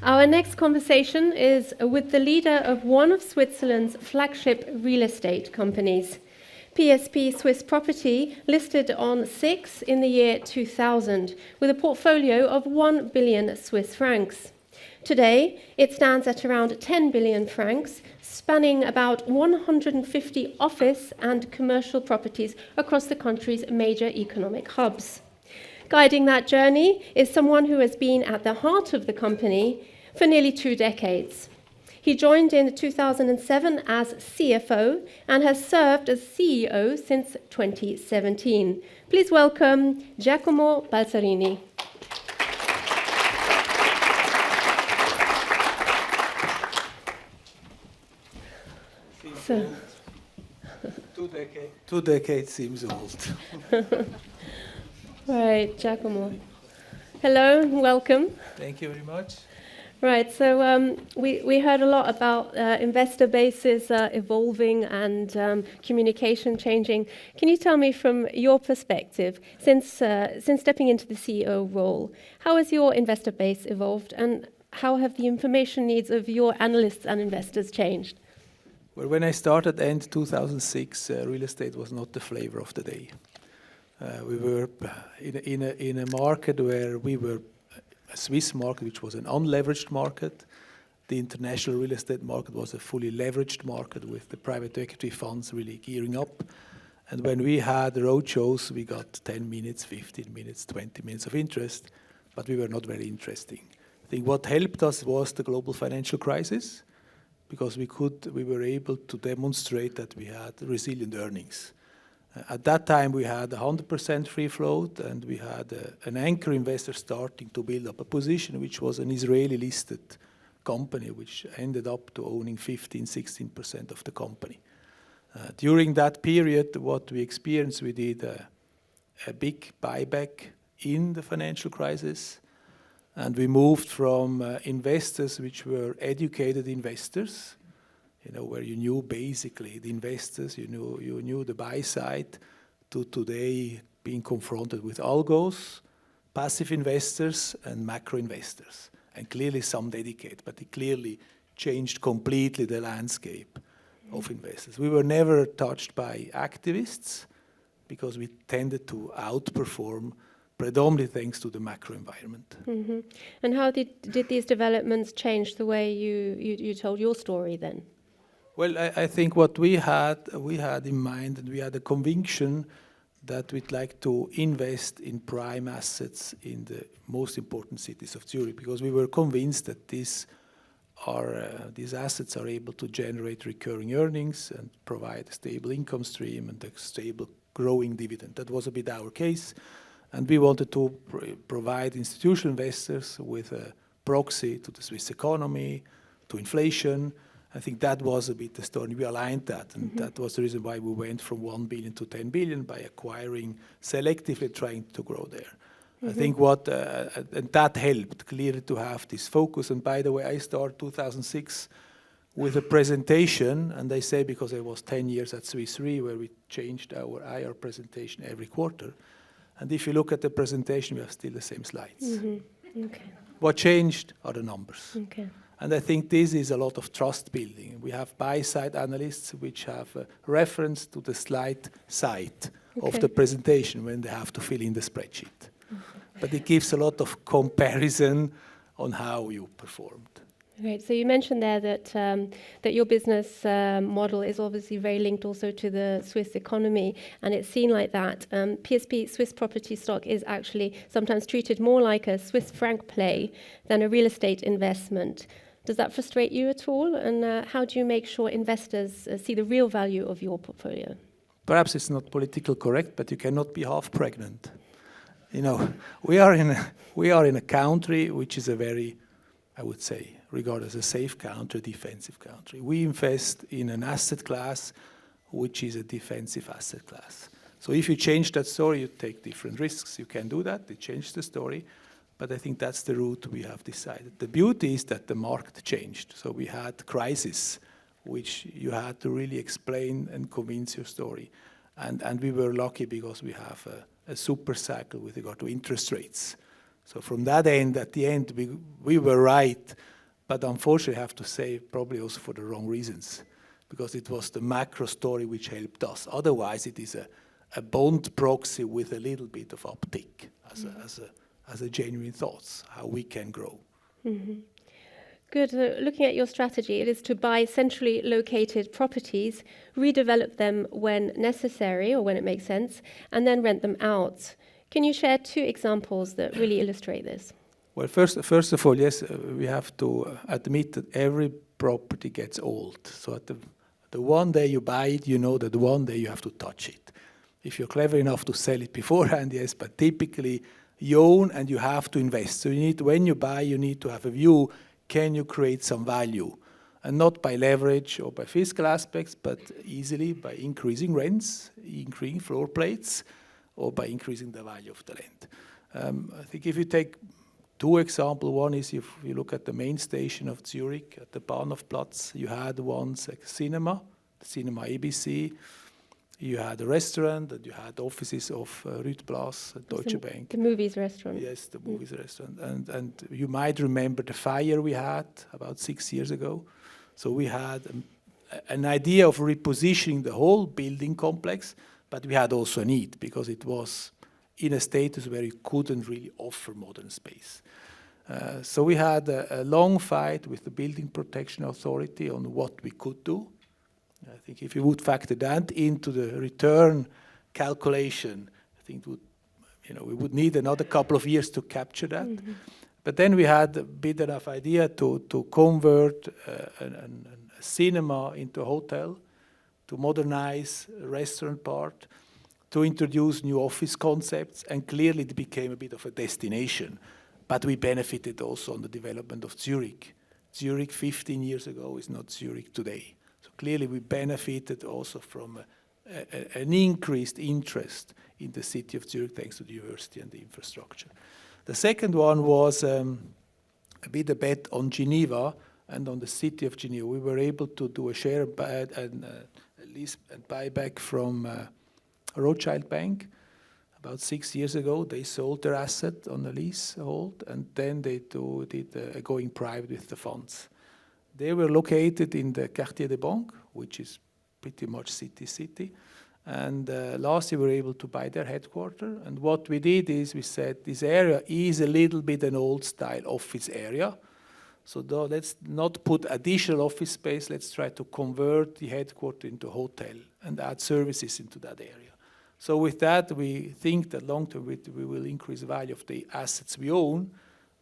Our next conversation is with the leader of one of Switzerland's flagship real estate companies. PSP Swiss Property listed on SIX in the year 2000 with a portfolio of 1 billion Swiss francs. Today, it stands at around 10 billion francs, spanning about 150 office and commercial properties across the country's major economic hubs. Guiding that journey is someone who has been at the heart of the company for nearly 2 decades. He joined in 2007 as CFO and has served as CEO since 2017. Please welcome Giacomo Balzarini. So. 2 decades seems old. Right, Giacomo. Hello, welcome. Thank you very much. Right, so we heard a lot about investor bases evolving and communication changing. Can you tell me from your perspective, since stepping into the CEO role, how has your investor base evolved and how have the information needs of your analysts and investors changed? Well, when I started end 2006, real estate was not the flavor of the day. We were in a market where we were a Swiss market, which was an unleveraged market. The international real estate market was a fully leveraged market with the private equity funds really gearing up. And when we had road shows, we got 10 minutes, 15 minutes, 20 minutes of interest, but we were not very interesting. I think what helped us was the global financial crisis, because we were able to demonstrate that we had resilient earnings. At that time, we had 100% free float, and we had an anchor investor starting to build up a position, which was an Israeli-listed company, which ended up to owning 15-16% of the company. During that period, what we experienced, we did a big buyback in the financial crisis, and we moved from investors which were educated investors, where you knew basically the investors, you knew the buy side, to today being confronted with algos, passive investors, and macro investors. And clearly some dedicated, but it clearly changed completely the landscape of investors. We were never touched by activists because we tended to outperform predominantly thanks to the macro environment. Mm-hmm. And how did these developments change the way you told your story then? Well, I think what we had in mind, and we had a conviction that we'd like to invest in prime assets in the most important cities of Zurich, because we were convinced that these assets are able to generate recurring earnings and provide a stable income stream and a stable growing dividend. That was a bit our case, and we wanted to provide institutional investors with a proxy to the Swiss economy, to inflation. I think that was a bit the story. We aligned that, and that was the reason why we went from 1 billion to 10 billion by acquiring, selectively trying to grow there. I think and that helped clearly to have this focus. And by the way, I started 2006 with a presentation, and I say because I was 10 years at Swiss Re, where we changed our IR presentation every quarter. And if you look at the presentation, we have still the same slides. Mm-hmm. Okay. What changed are the numbers. Okay. And I think this is a lot of trust building. We have buy-side analysts which have a reference to the slide side of the presentation when they have to fill in the spreadsheet. But it gives a lot of comparison on how you performed. Great. So you mentioned there that your business model is obviously very linked also to the Swiss economy, and it's seen like that. PSP Swiss property stock is actually sometimes treated more like a Swiss franc play than a real estate investment. Does that frustrate you at all? And how do you make sure investors see the real value of your portfolio? Perhaps it's not politically correct, but you cannot be half pregnant. We are in a country which is a very, I would say, regarded as a safe country, defensive country. We invest in an asset class which is a defensive asset class. So if you change that story, you take different risks. You can do that. It changes the story. But I think that's the route we have decided. The beauty is that the market changed. So we had crisis, which you had to really explain and convince your story. And we were lucky because we have a super cycle with regard to interest rates. So from that end, at the end, we were right But unfortunately, I have to say, probably also for the wrong reasons, because it was the macro story which helped us. Otherwise, it is a bond proxy with a little bit of uptick as a genuine thoughts, how we can grow. Good. So looking at your strategy, it is to buy centrally located properties, redevelop them when necessary or when it makes sense, and then rent them out. Can you share 2 examples that really illustrate this? Well, first of all, yes, we have to admit that every property gets old. So at the one day you buy it, you know that one day you have to touch it. If you're clever enough to sell it beforehand, yes, but typically you own and you have to invest. So when you buy, you need to have a view, can you create some value? And not by leverage or by fiscal aspects, but easily by increasing rents, increasing floor plates, or by increasing the value of the land. I think if you take 2 examples, one is if you look at the main station of Zurich, at the Bahnhofplatz, you had once a cinema, the cinema ABC, you had a restaurant, and you had offices of Rütblas, Deutsche Bank. The movies restaurant. Yes, the movies restaurant. And you might remember the fire we had about 6 years ago. So we had an idea of repositioning the whole building complex, but we had also a need because it was in a status where it couldn't really offer modern space. So we had a long fight with the Building Protection Authority on what we could do. I think if you would factor that into the return calculation, I think we would need another couple of years to capture that. But then we had a bit enough idea to convert a cinema into a hotel, to modernize a restaurant part, to introduce new office concepts, and clearly it became a bit of a destination. But we benefited also on the development of Zurich. Zurich 15 years ago is not Zurich today. So clearly we benefited also from an increased interest in the city of Zurich thanks to the university and the infrastructure. The second one was a bit a bet on Geneva and on the city of Geneva. We were able to do a share and lease and buyback from Rothschild Bank. About 6 years ago, they sold their asset on a leasehold, and then they did a going private with the funds. They were located in the Quartier des Banques, which is pretty much city. And last year we were able to buy their headquarters. And what we did is we said this area is a little bit an old style office area. So let's not put additional office space. Let's try to convert the headquarters into a hotel and add services into that area. So with that, we think that long term we will increase the value of the assets we own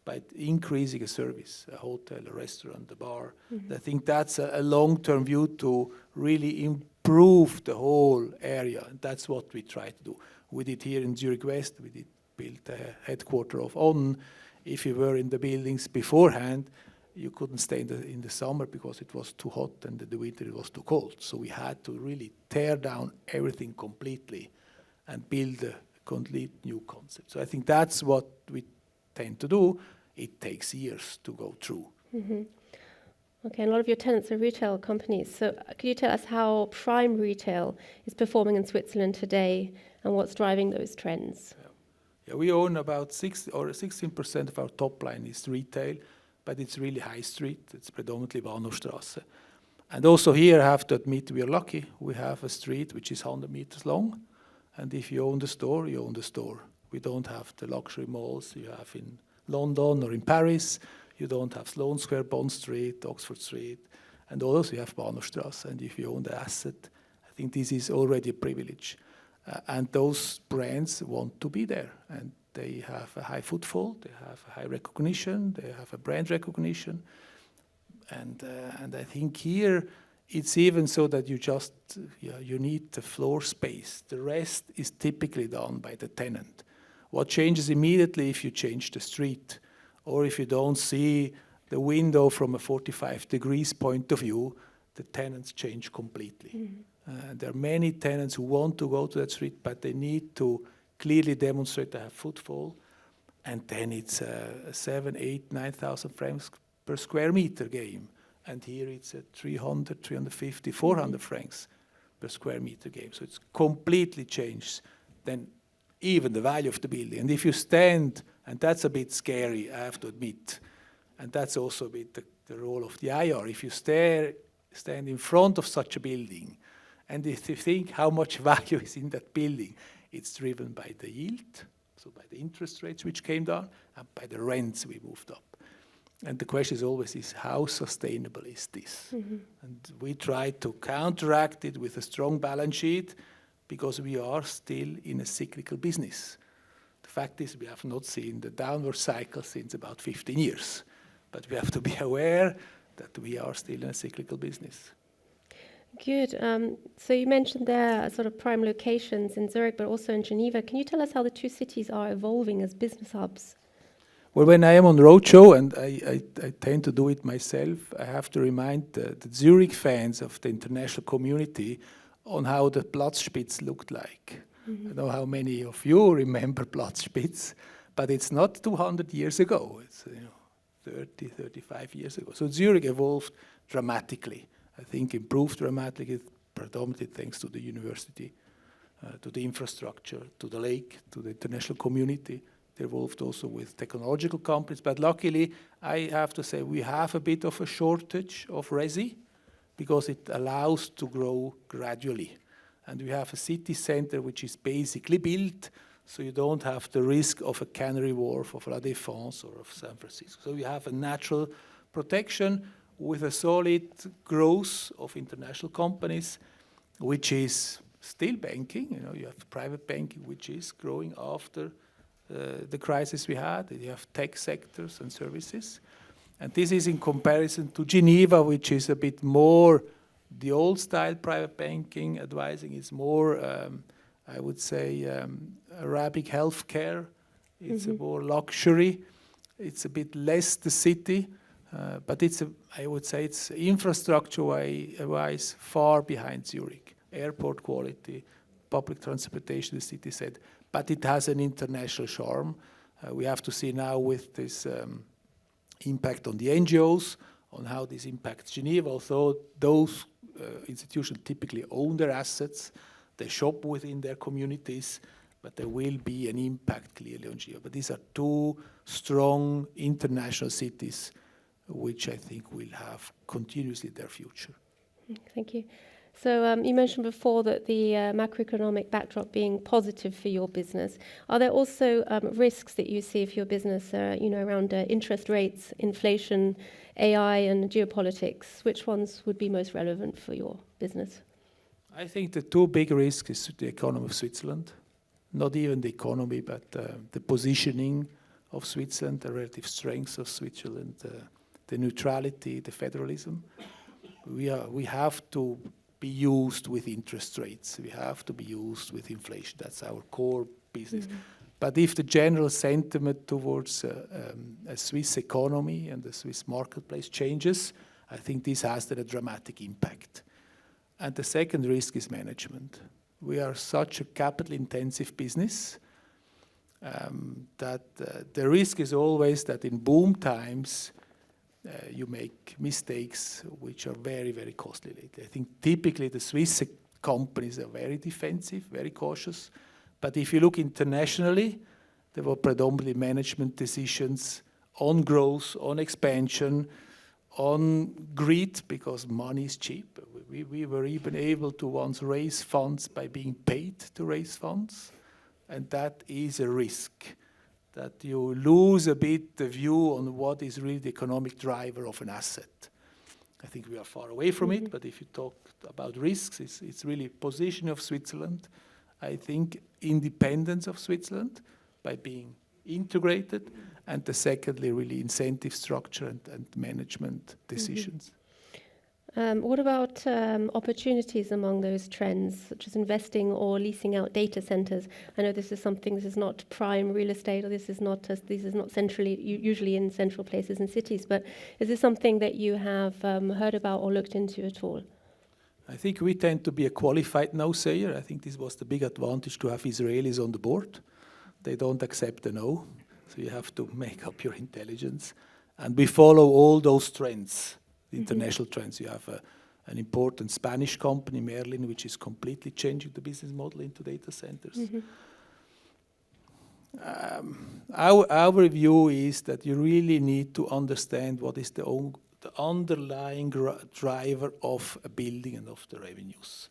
by increasing a service, a hotel, a restaurant, a bar. I think that's a long-term view to really improve the whole area. And that's what we try to do. We did here in Zurich West, we did build a headquarters of On. If you were in the buildings beforehand, you couldn't stay in the summer because it was too hot, and in the winter it was too cold. So we had to really tear down everything completely and build a complete new concept. So I think that's what we tend to do. It takes years to go through. Okay, and a lot of your tenants are retail companies. So could you tell us how prime retail is performing in Switzerland today and what's driving those trends? Yeah, we own about 16% of our top line is retail, but it's really high street. It's predominantly Bahnhofstrasse. And also here I have to admit we are lucky. We have a street which is 100 meters long. And if you own the store, you own the store. We don't have the luxury malls you have in London or in Paris. You don't have Sloane Square, Bond Street, Oxford Street. And also you have Bahnhofstrasse. And if you own the asset, I think this is already a privilege. And those brands want to be there. And they have a high footfall, they have a high recognition, they have a brand recognition. And I think here it's even so that you need the floor space. The rest is typically done by the tenant. What changes immediately if you change the street or if you don't see the window from a 45 degrees point of view, the tenants change completely. There are many tenants who want to go to that street, but they need to clearly demonstrate they have footfall. And then it's a 7, 8, 9,000 francs per square meter game. And here it's a 300, 350, 400 francs per square meter game. So it's completely changed then even the value of the building. And if you stand, and that's a bit scary, I have to admit, and that's also a bit the the role of the IR. If you stand in front of such a building, and if you think how much value is in that building, it's driven by the yield, so by the interest rates which came down, and by the rents we moved up. And the question is always how sustainable is this? And we try to counteract it with a strong balance sheet, because we are still in a cyclical business. The fact is we have not seen the downward cycle since about 15 years. But we have to be aware that we are still in a cyclical business. Good. So you mentioned there sort of prime locations in Zurich, but also in Geneva. Can you tell us how the two cities are evolving as business hubs? Well, when I am on roadshow, and I tend to do it myself, I have to remind the Zurich fans of the international community on how the Platzspitz looked like. I don't know how many of you remember Platzspitz, but it's not 200 years ago. It's 30, 35 years ago. So Zurich evolved dramatically. I think improved dramatically, predominantly thanks to the university, to the infrastructure, to the lake, to the international community. They evolved also with technological companies. But luckily, I have to say, we have a bit of a shortage of resi, because it allows to grow gradually. And we have a city center which is basically built, so you don't have the risk of a Canary Wharf, of La Défense, or of San Francisco. So you have a natural protection with a solid growth of international companies, which is still banking. You have private banking, which is growing after the crisis we had. You have tech sectors and services. And this is in comparison to Geneva, which is a bit more the old style private banking. Advising is more, I would say, Arabic healthcare. It's a more luxury. It's a bit less the city, but I would say it's infrastructure-wise far behind Zurich. Airport quality, public transportation, the city said, but it has an international charm. We have to see now with this impact on the NGOs, on how this impacts Geneva. Although those institutions typically own their assets, they shop within their communities, but there will be an impact clearly on Geneva. But these are two strong international cities which I think will have continuously their future. Thank you. So you mentioned before that the macroeconomic backdrop being positive for your business. Are there also risks that you see for your business, around interest rates, inflation, AI, and geopolitics? Which ones would be most relevant for your business? I think the two big risks is the economy of Switzerland. Not even the economy, but the positioning of Switzerland, the relative strengths of Switzerland, the neutrality, the federalism. We have to be used with interest rates. We have to be used with inflation. That's our core business. But if the general sentiment towards a Swiss economy and the Swiss marketplace changes, I think this has a dramatic impact. And the second risk is management. We are such a capital-intensive business that the risk is always that in boom times, you make mistakes which are very, very costly lately. I think typically the Swiss companies are very defensive, very cautious. But if you look internationally, there were predominantly management decisions on growth, on expansion, on greed, because money is cheap. We were even able to once raise funds by being paid to raise funds. And that is a risk, that you lose a bit the view on what is really the economic driver of an asset. I think we are far away from it, but if you talk about risks, it's really position of Switzerland. I think independence of Switzerland by being integrated, and the secondly, really incentive structure and management decisions. What about opportunities among those trends, such as investing or leasing out data centers? I know this is not prime real estate, or this is not centrally, usually in central places and cities, but is this something that you have heard about or looked into at all? I think we tend to be a qualified no-sayer. I think this was the big advantage to have Israelis on the board. They don't accept a no, so you have to make up your intelligence. And we follow all those trends. The international trends. You have an important Spanish company, Merlin, which is completely changing the business model into data centers. Our view is that you really need to understand what is the the underlying driver of a building and of the revenues.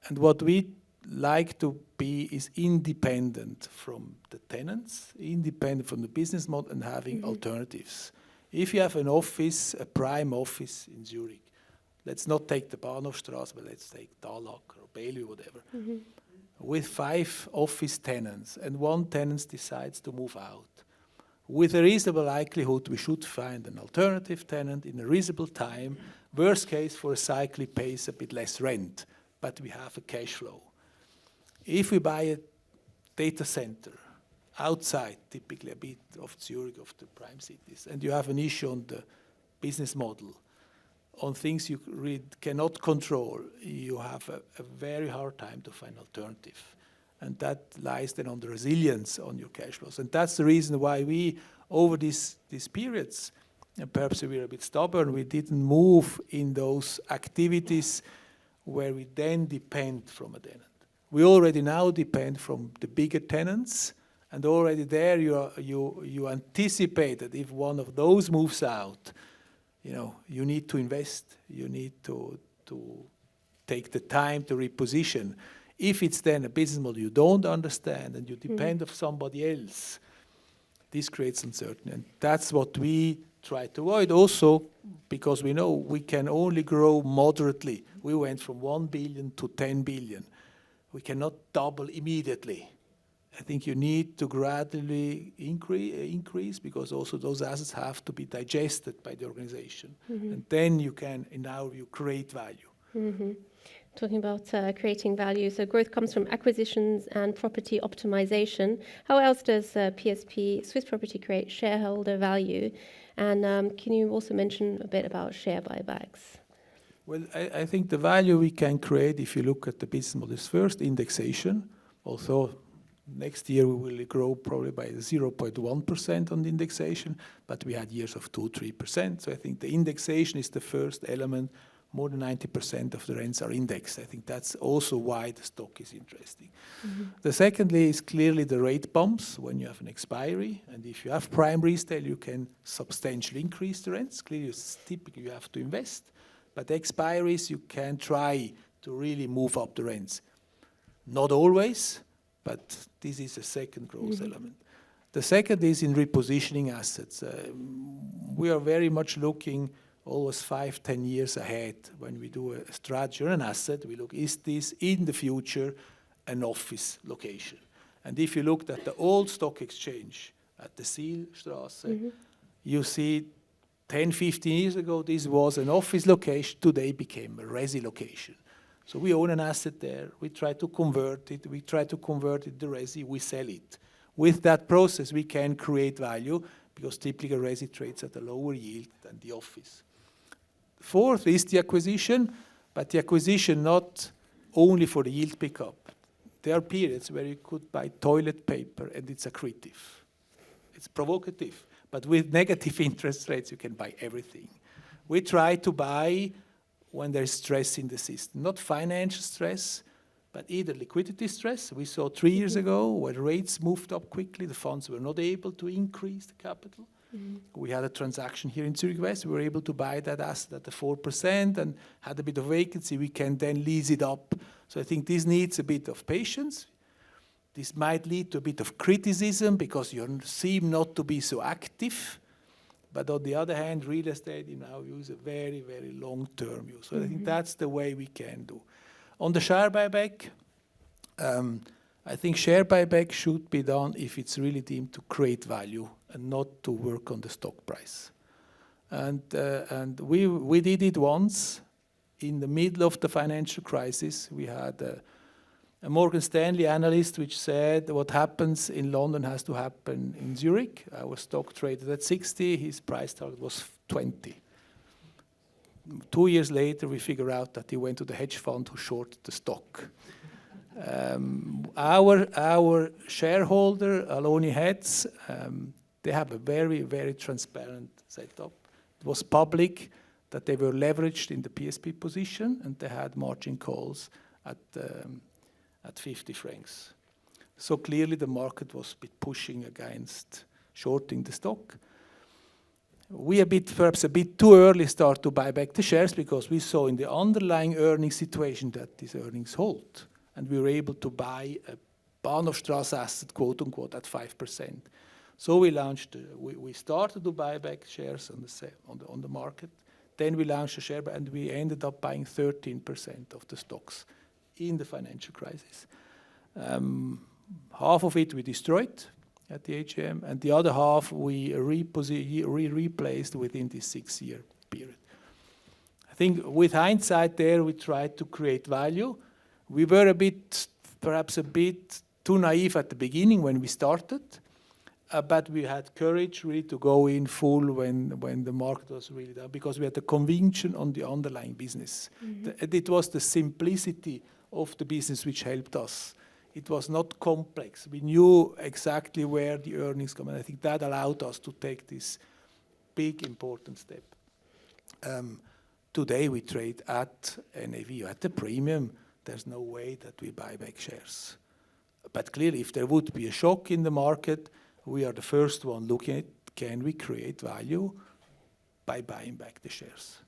And what we like to be is independent from the tenants, independent from the business model, and having alternatives. If you have an office, a prime office in Zurich, let's not take the Bahnhofstrasse, but let's take Dalak or Bellevue, whatever, with 5 office tenants, and one tenant decides to move out. With a reasonable likelihood, we should find an alternative tenant in a reasonable time. Worst case, for a cycle, he pays a bit less rent, but we have a cash flow. If we buy a data center outside, typically a bit of Zurich, of the prime cities, and you have an issue on the business model, on things you really cannot control, you have a very hard time to find alternative. And that lies then on the resilience on your cash flows. And that's the reason why we, over these periods, and perhaps we were a bit stubborn, we didn't move in those activities where we then depend from a tenant. We already now depend from the bigger tenants, and already there you anticipate that if one of those moves out, you need to invest, you need to take the time to reposition. If it's then a business model you don't understand and you depend on somebody else, this creates uncertainty. And that's what we try to avoid also, because we know we can only grow moderately. We went from 1 billion to 10 billion. We cannot double immediately. I think you need to gradually increase because also those assets have to be digested by the organization. And then you can, in our view, create value. Talking about creating value, so growth comes from acquisitions and property optimization. How else does PSP, Swiss Property, create shareholder value? And can you also mention a bit about share buybacks? Well, I think the value we can create, if you look at the business model, is first indexation. Although next year we will grow probably by 0.1% on the indexation, but we had years of 2-3%. So I think the indexation is the first element. More than 90% of the rents are indexed. I think that's also why the stock is interesting. The secondly is clearly the rate bumps when you have an expiry. And if you have prime resale, you can substantially increase the rents. Clearly, typically you have to invest. But the expiries, you can try to really move up the rents. Not always, but this is a second growth element. The second is in repositioning assets. We are very much looking always 5-10 years ahead. When we do a strategy or an asset, we look, is this in the future an office location? And if you looked at the old stock exchange at the Sihlstrasse, you see 10-15 years ago, this was an office location. Today became a resi location. So we own an asset there. We try to convert it. We try to convert it to resi. We sell it. With that process, we can create value because typically resi trades at a lower yield than the office. Fourth is the acquisition, but the acquisition not only for the yield pickup. There are periods where you could buy toilet paper and it's accretive. It's provocative. But with negative interest rates, you can buy everything. We try to buy when there's stress in the system, not financial stress, but either liquidity stress. We saw 3 years ago when rates moved up quickly, the funds were not able to increase the capital. We had a transaction here in Zurich West. We were able to buy that asset at the 4% and had a bit of vacancy. We can then lease it up. So I think this needs a bit of patience. This might lead to a bit of criticism because you seem not to be so active. But on the other hand, real estate in our view is a very, very long-term view. So I think that's the way we can do. On the share buyback, I think share buyback should be done if it's really deemed to create value and not to work on the stock price. And we did it once in the middle of the financial crisis. We had a Morgan Stanley analyst which said what happens in London has to happen in Zurich. Our stock traded at 60. His price target was 20. 2 years later, we figure out that he went to the hedge fund who shorted the stock. Our shareholder, Aloni Heads, they have a very, very transparent setup. It was public that they were leveraged in the PSP position and they had margin calls at 50 francs. So clearly the market was a bit pushing against shorting the stock. we perhaps a bit too early start to buy back the shares because we saw in the underlying earnings situation that these earnings hold. And we were able to buy a Bahnhofstrasse asset, quote unquote, at 5%. So we launched, we started to buy back shares on the market. Then we launched a share, and we ended up buying 13% of the stocks in the financial crisis. Half of it we destroyed at the AGM, and the other half we replaced within this 6-year period. I think with hindsight there, we tried to create value. We were perhaps a bit too naive at the beginning when we started, but we had courage really to go in full when the market was really down, because we had the conviction on the underlying business. It was the simplicity of the business which helped us. It was not complex. We knew exactly where the earnings come, and I think that allowed us to take this big, important step. Today we trade at NAV, at the premium. There's no way that we buy back shares. But clearly, if there would be a shock in the market, we are the first one looking at, can we create value by buying back the shares?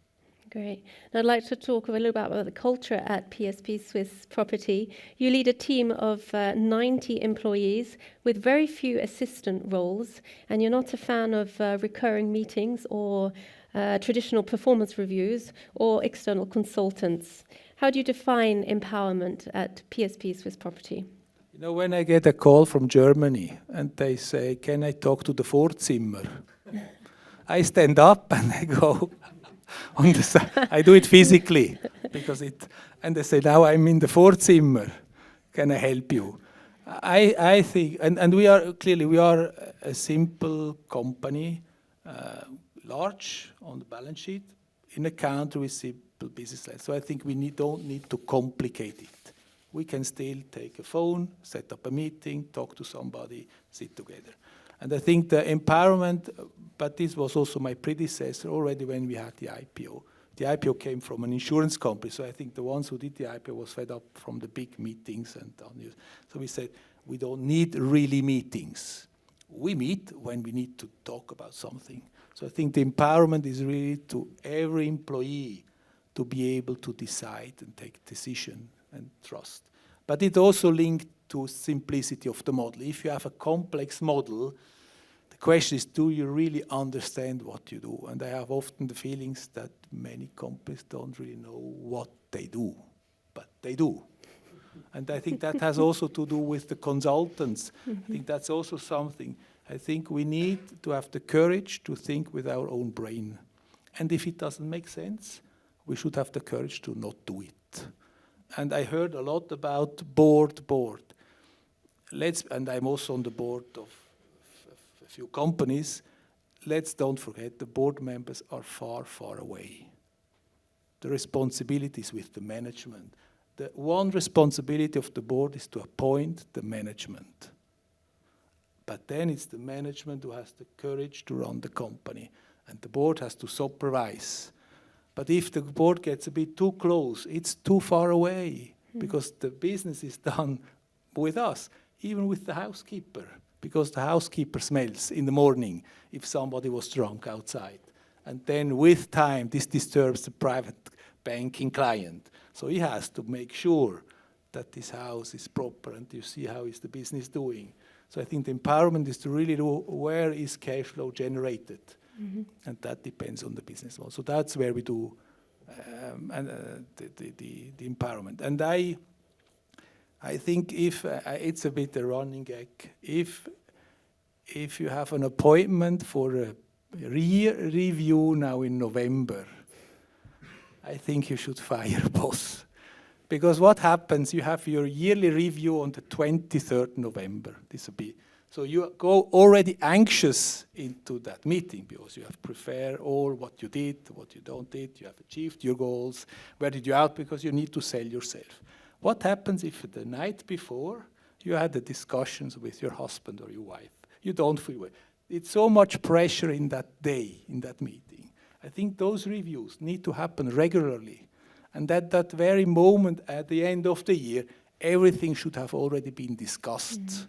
Great. Now I'd like to talk a little about the culture at PSP Swiss Property. You lead a team of 90 employees with very few assistant roles, and you're not a fan of recurring meetings or traditional performance reviews or external consultants. How do you define empowerment at PSP Swiss Property? You know, when I get a call from Germany and they say, can I talk to the Vorzimmer? I stand up and I go on the side. I do it physically because and they say, now I'm in the Vorzimmer. Can I help you? I think, and we are a simple company, large on the balance sheet, in a country with simple business lines. So I think we don't need to complicate it. We can still take a phone, set up a meeting, talk to somebody, sit together. And I think the empowerment, but this was also my predecessor already when we had the IPO. The IPO came from an insurance company, so I think the ones who did the IPO was fed up from the big meetings and on. So we said, we don't need really meetings. We meet when we need to talk about something. So I think the empowerment is really to every employee to be able to decide and take decision and trust. But it also linked to simplicity of the model. If you have a complex model, the question is, do you really understand what you do? And I have often the feelings that many companies don't really know what they do, but they do. And I think that has also to do with the consultants. I think that's also something. I think we need to have the courage to think with our own brain. And if it doesn't make sense, we should have the courage to not do it. And I heard a lot about board. And I'm also on the board of a few companies. Let's don't forget the board members are far, far away. The responsibility is with the management. The one responsibility of the board is to appoint the management. But then it's the management who has the courage to run the company. And the board has to supervise. But if the board gets a bit too close, it's too far away because the business is done with us, even with the housekeeper, because the housekeeper smells in the morning if somebody was drunk outside. And then with time, this disturbs the private banking client. So he has to make sure that this house is proper and you see how is the business doing. So I think the empowerment is to really know where is cash flow generated. And that depends on the business model. So that's where we do the empowerment. And I think if it's a bit a running gag, if you have an appointment for a review now in November, I think you should fire a boss. Because what happens, you have your yearly review on the 23rd November. This will be. So you go already anxious into that meeting because you have prepared all what you did, what you don't did, you have achieved your goals, where did you out, because you need to sell yourself. What happens if the night before you had the discussions with your husband or your wife? You don't feel well. It's so much pressure in that day, in that meeting. I think those reviews need to happen regularly. And at that very moment, at the end of the year, everything should have already been discussed.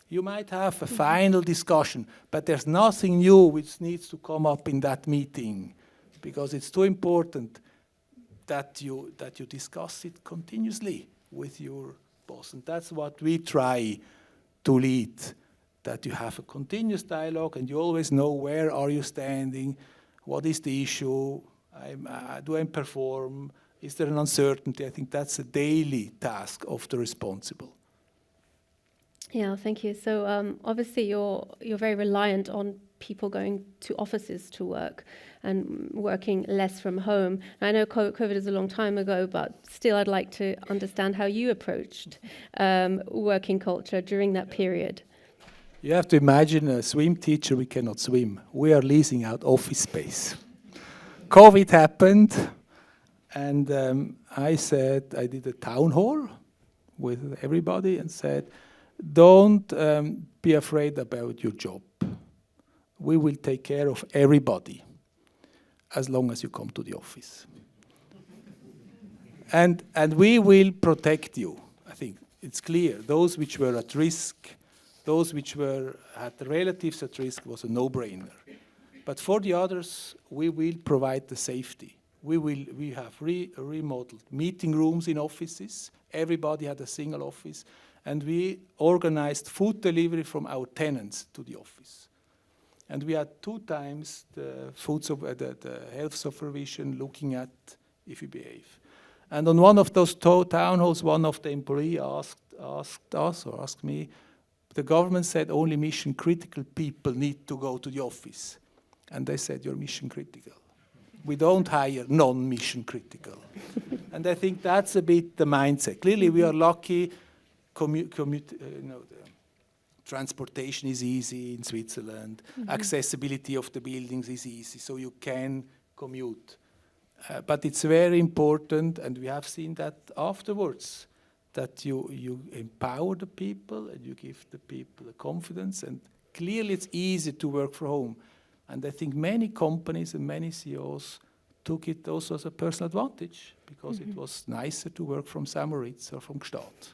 You might have a final discussion, but there's nothing new which needs to come up in that meeting, because it's too important that you discuss it continuously with your boss. And that's what we try to lead, that you have a continuous dialogue and you always know where are you standing, what is the issue, do I perform, is there an uncertainty? I think that's a daily task of the responsible. Yeah, thank you. So obviously you're very reliant on people going to offices to work and working less from home. I know COVID is a long time ago, but still I'd like to understand how you approached working culture during that period. You have to imagine a swim teacher, we cannot swim. We are leasing out office space. COVID happened, and I did a town hall with everybody and said, don't be afraid about your job. We will take care of everybody as long as you come to the office. And we will protect you. I think it's clear. Those which were at risk, those which had relatives at risk was a no-brainer. But for the others, we will provide the safety. We have remodeled meeting rooms in offices. Everybody had a single office. And we organized food delivery from our tenants to the office. And we had 2 times the health supervision looking at if you behave. And on one of those town halls, one of the employees asked me, the government said only mission critical people need to go to the office. And I said, you're mission critical. We don't hire non-mission critical. And I think that's a bit the mindset. Clearly, we are lucky. The transportation is easy in Switzerland. Accessibility of the buildings is easy, so you can commute. But it's very important, and we have seen that afterwards, that you empower the people and you give the people the confidence. And clearly, it's easy to work from home. And I think many companies and many CEOs took it also as a personal advantage, because it was nicer to work from St. Moritz or from Gstaad.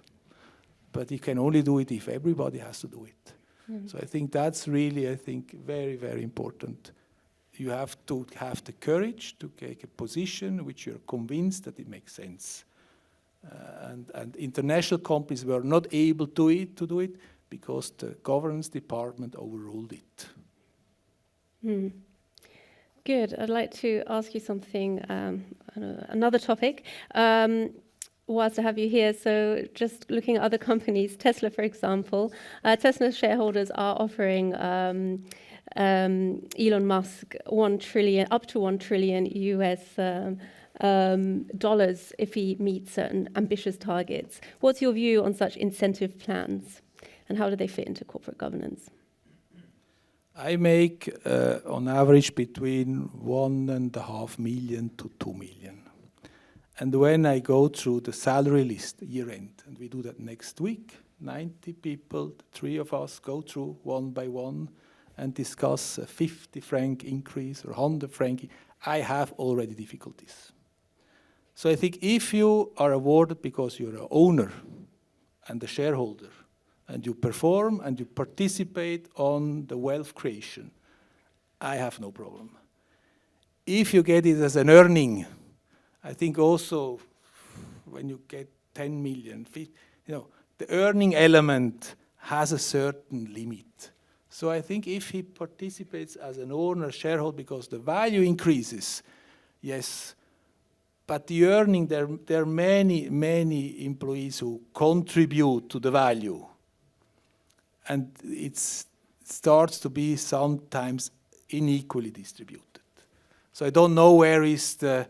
But you can only do it if everybody has to do it. So I think that's really, very, very important. You have to have the courage to take a position which you're convinced that it makes sense. And international companies were not able to do it because the governance department overruled it. Good. I'd like to ask you something, another topic. Whilst I have you here, so just looking at other companies, Tesla, for example, Tesla shareholders are offering Elon Musk up to $1 trillion US dollars if he meets certain ambitious targets. What's your view on such incentive plans, and how do they fit into corporate governance? I make, on average, between 1.5 million to 2 million. And when I go through the salary list year-end, and we do that next week, 90 people, 3 of us go through one by one and discuss a 50 franc increase or 100 franc, I have already difficulties. So I think if you are awarded because you're an owner and a shareholder, and you perform and you participate on the wealth creation, I have no problem. If you get it as an earning, I think also when you get 10 million, the earning element has a certain limit. So I think if he participates as an owner, shareholder, because the value increases, yes. But the earning, there are many, many employees who contribute to the value. And it starts to be sometimes unequally distributed. So I don't know where is the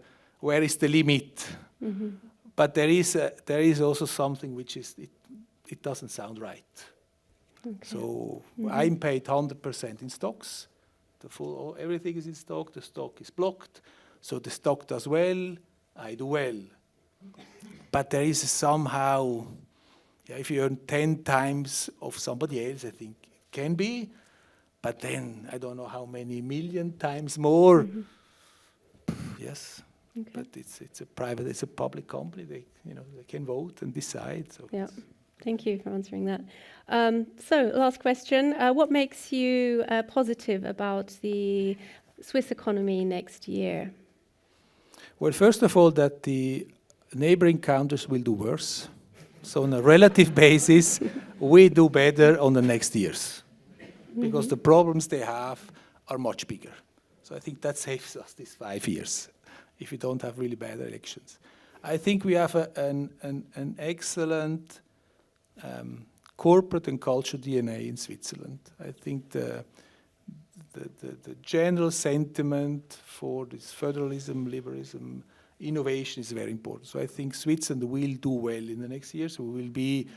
limit. But there is also something which is it doesn't sound right. Okay. So I'm paid 100% in stocks. Everything is in stock. The stock is blocked. So the stock does well. I do well. But there is somehow, if you earn 10 times of somebody else, I think it can be. But then I don't know how many million times more. Yes. Okay. But it's a public company. They can vote and decide. So yeah. Thank you for answering that. So, last question. What makes you positive about the Swiss economy next year? Well, first of all, that the neighboring countries will do worse. So on a relative basis, we do better on the next years because the problems they have are much bigger. So I think that saves us these 5 years if we don't have really bad elections. I think we have an excellent corporate and culture DNA in Switzerland. I think the general sentiment for this federalism, liberalism, innovation is very important. So I think Switzerland will do well in the next years. We will be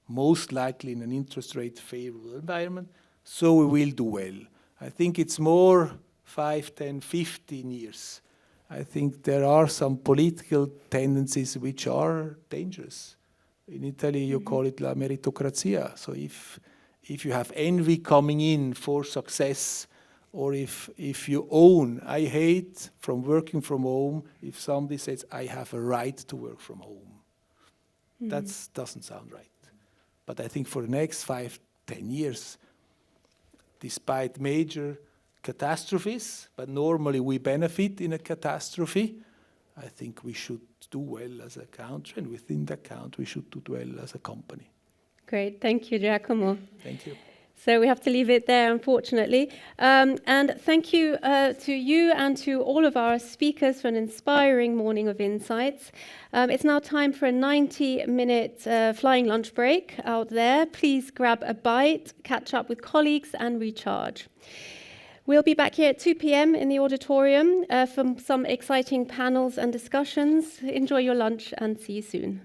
most likely in an interest rate favorable environment, so we will do well. I think it's more 5, 10, 15 years. I think there are some political tendencies which are dangerous. In Italy, you call it la meritocrazia. So if you have envy coming in for success, or if you own, I hate from working from home, if somebody says, I have a right to work from home. That doesn't sound right. But I think for the next 5, 10 years, despite major catastrophes, but normally we benefit in a catastrophe, I think we should do well as a country, and within that country we should do well as a company. Great, thank you, Giacomo. Thank you. So we have to leave it there, unfortunately. And thank you to you and to all of our speakers for an inspiring morning of insights. It's now time for a 90-minute flying lunch break out there. Please grab a bite, catch up with colleagues, and recharge. We'll be back here at 2 p.m. in the auditorium for some exciting panels and discussions. Enjoy your lunch and see you soon.